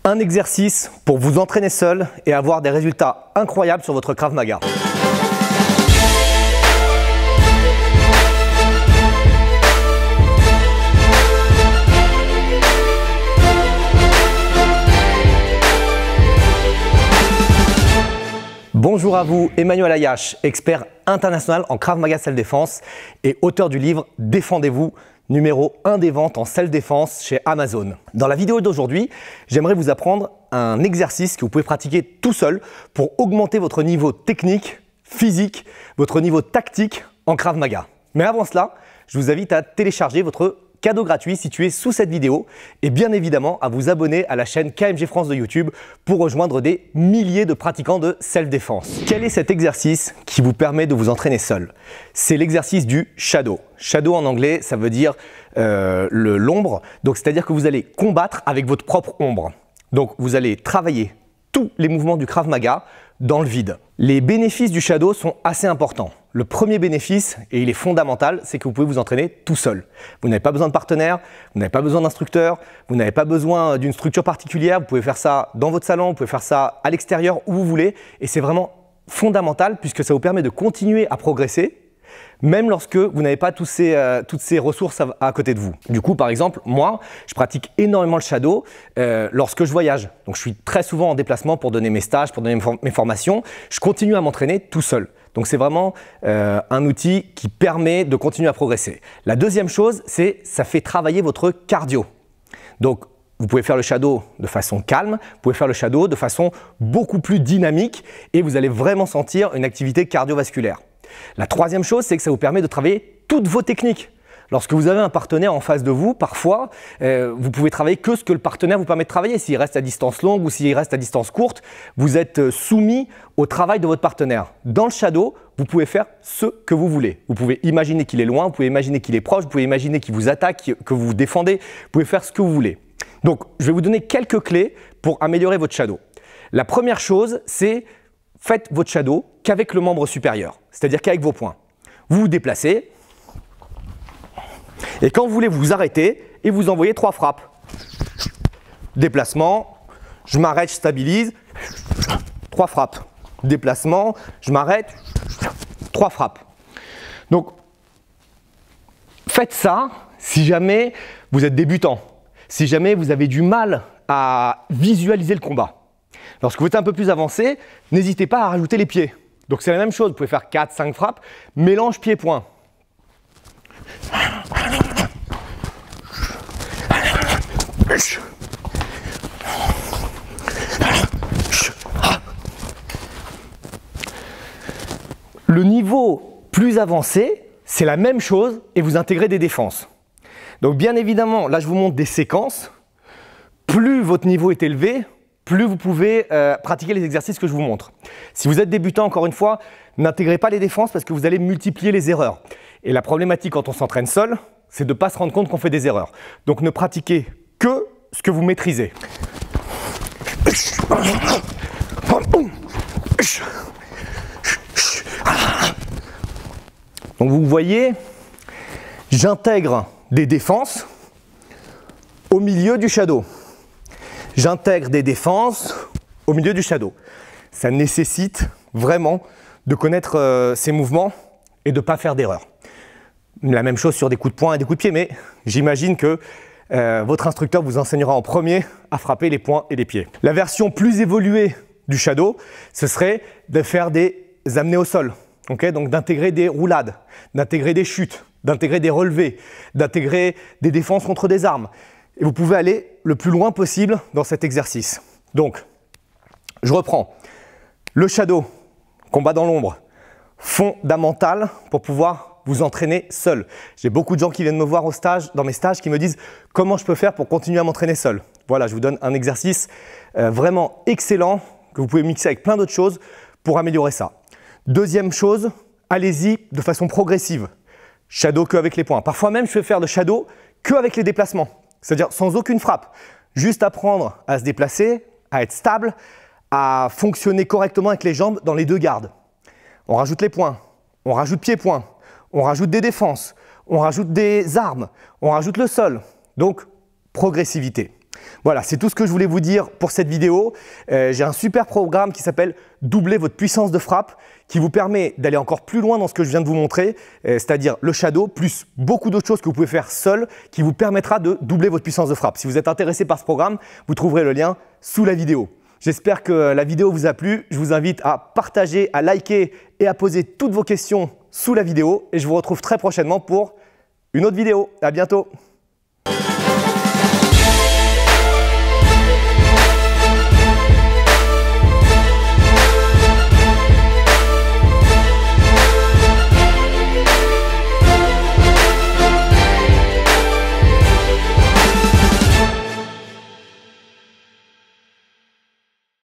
Un exercice pour vous entraîner seul et avoir des résultats incroyables sur votre Krav Maga. Bonjour à vous, Emmanuel Ayache, expert international en Krav Maga Self-Défense et auteur du livre Défendez-vous, numéro 1 des ventes en self-défense chez Amazon. Dans la vidéo d'aujourd'hui, j'aimerais vous apprendre un exercice que vous pouvez pratiquer tout seul pour augmenter votre niveau technique, physique, votre niveau tactique en Krav Maga. Mais avant cela, je vous invite à télécharger votre cadeau gratuit situé sous cette vidéo et bien évidemment à vous abonner à la chaîne KMG France de YouTube pour rejoindre des milliers de pratiquants de self-défense. Quel est cet exercice qui vous permet de vous entraîner seul? C'est l'exercice du shadow. Shadow en anglais, ça veut dire l'ombre. Donc c'est-à-dire que vous allez combattre avec votre propre ombre. Donc vous allez travailler tous les mouvements du Krav Maga dans le vide. Les bénéfices du shadow sont assez importants. Le premier bénéfice, et il est fondamental, c'est que vous pouvez vous entraîner tout seul. Vous n'avez pas besoin de partenaire, vous n'avez pas besoin d'instructeur, vous n'avez pas besoin d'une structure particulière, vous pouvez faire ça dans votre salon, vous pouvez faire ça à l'extérieur, où vous voulez, et c'est vraiment fondamental puisque ça vous permet de continuer à progresser, même lorsque vous n'avez pas toutes ces ressources à côté de vous. Du coup, par exemple, moi, je pratique énormément le shadow lorsque je voyage. Donc, je suis très souvent en déplacement pour donner mes stages, pour donner mes formations. Je continue à m'entraîner tout seul. Donc, c'est vraiment un outil qui permet de continuer à progresser. La deuxième chose, c'est ça fait travailler votre cardio. Donc, vous pouvez faire le shadow de façon calme, vous pouvez faire le shadow de façon beaucoup plus dynamique et vous allez vraiment sentir une activité cardiovasculaire. La troisième chose, c'est que ça vous permet de travailler toutes vos techniques. Lorsque vous avez un partenaire en face de vous, parfois, vous pouvez travailler que ce que le partenaire vous permet de travailler. S'il reste à distance longue ou s'il reste à distance courte, vous êtes soumis au travail de votre partenaire. Dans le shadow, vous pouvez faire ce que vous voulez. Vous pouvez imaginer qu'il est loin, vous pouvez imaginer qu'il est proche, vous pouvez imaginer qu'il vous attaque, que vous vous défendez. Vous pouvez faire ce que vous voulez. Donc, je vais vous donner quelques clés pour améliorer votre shadow. La première chose, c'est faites votre shadow qu'avec le membre supérieur, c'est-à-dire qu'avec vos poings. Vous vous déplacez et quand vous voulez vous arrêtez et vous envoyez 3 frappes. Déplacement, je m'arrête, je stabilise, 3 frappes. Déplacement, je m'arrête, 3 frappes. Donc, faites ça si jamais vous êtes débutant, si jamais vous avez du mal à visualiser le combat. Lorsque vous êtes un peu plus avancé, n'hésitez pas à rajouter les pieds. Donc c'est la même chose, vous pouvez faire 4-5 frappes, mélange pied-point. Le niveau plus avancé, c'est la même chose et vous intégrez des défenses. Donc bien évidemment, là je vous montre des séquences. Plus votre niveau est élevé, plus vous pouvez pratiquer les exercices que je vous montre. Si vous êtes débutant, encore une fois, n'intégrez pas les défenses parce que vous allez multiplier les erreurs. Et la problématique quand on s'entraîne seul, c'est de ne pas se rendre compte qu'on fait des erreurs. Donc ne pratiquez que ce que vous maîtrisez. Donc vous voyez, j'intègre des défenses au milieu du shadow. J'intègre des défenses au milieu du shadow. Ça nécessite vraiment de connaître ces mouvements et de ne pas faire d'erreur. La même chose sur des coups de poing et des coups de pied, mais j'imagine que votre instructeur vous enseignera en premier à frapper les poings et les pieds. La version plus évoluée du shadow, ce serait de faire des amenés au sol. Okay, donc d'intégrer des roulades, d'intégrer des chutes, d'intégrer des relevés, d'intégrer des défenses contre des armes. Et vous pouvez aller le plus loin possible dans cet exercice. Donc, je reprends. Le shadow, combat dans l'ombre, fondamental pour pouvoir vous entraîner seul. J'ai beaucoup de gens qui viennent me voir dans mes stages qui me disent comment je peux faire pour continuer à m'entraîner seul. Voilà, je vous donne un exercice vraiment excellent que vous pouvez mixer avec plein d'autres choses pour améliorer ça. Deuxième chose, allez-y de façon progressive. Shadow que avec les poings. Parfois même, je fais faire de shadow que avec les déplacements. C'est-à-dire sans aucune frappe. Juste apprendre à se déplacer, à être stable, à fonctionner correctement avec les jambes dans les deux gardes. On rajoute les poings. on rajoute pied-point, on rajoute des défenses, on rajoute des armes, on rajoute le sol. Donc, progressivité. Voilà, c'est tout ce que je voulais vous dire pour cette vidéo. J'ai un super programme qui s'appelle « Doubler votre puissance de frappe » qui vous permet d'aller encore plus loin dans ce que je viens de vous montrer, c'est-à-dire le shadow, plus beaucoup d'autres choses que vous pouvez faire seul qui vous permettra de doubler votre puissance de frappe. Si vous êtes intéressé par ce programme, vous trouverez le lien sous la vidéo. J'espère que la vidéo vous a plu. Je vous invite à partager, à liker et à poser toutes vos questions sous la vidéo. Et je vous retrouve très prochainement pour une autre vidéo. À bientôt!